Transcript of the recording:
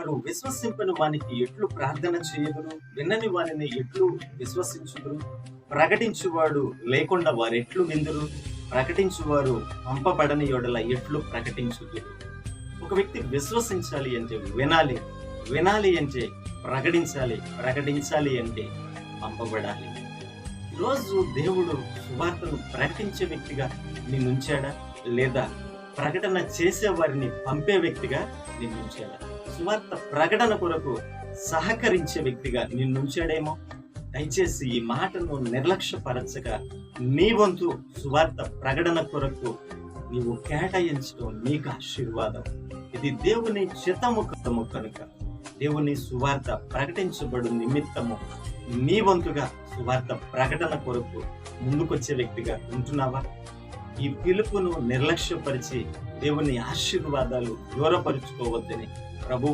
వాడు విశ్వసింపని వానికి ఎట్లు ప్రార్థన చేయదురు, వినని వారిని ఎట్లు విశ్వసించుదురు, ప్రకటించువాడు లేకుండా వారు ఎట్లు విందురు, ప్రకటించువారు పంపబడని యెడల ఎట్లు ప్రకటించుదురు. ఒక వ్యక్తి విశ్వసించాలి అంటే వినాలి, వినాలి అంటే ప్రకటించాలి, ప్రకటించాలి అంటే పంపబడాలి. ఈరోజు దేవుడు సువార్తను ప్రకటించే వ్యక్తిగా నిన్నుంచాడా, లేదా ప్రకటన చేసే వారిని పంపే వ్యక్తిగా నిన్నుంచాడా? సువార్త ప్రకటన కొరకు సహకరించే వ్యక్తిగా నిన్నుంచాడేమో. దయచేసి ఈ మాటను నిర్లక్ష్యపరచక నీ వంతు సువార్త ప్రకటన కొరకు నీవు కేటాయించడం నీకు ఆశీర్వాదం. ఇది దేవుని చిత్తము కనుక దేవుని సువార్త ప్రకటించబడు నిమిత్తము నీ వంతుగా సువార్త ప్రకటన కొరకు ముందుకొచ్చే వ్యక్తిగా ఉంటున్నావా? ఈ పిలుపును నిర్లక్ష్యపరిచి దేవుని ఆశీర్వాదాలు దూరపరుచుకోవద్దని ప్రభు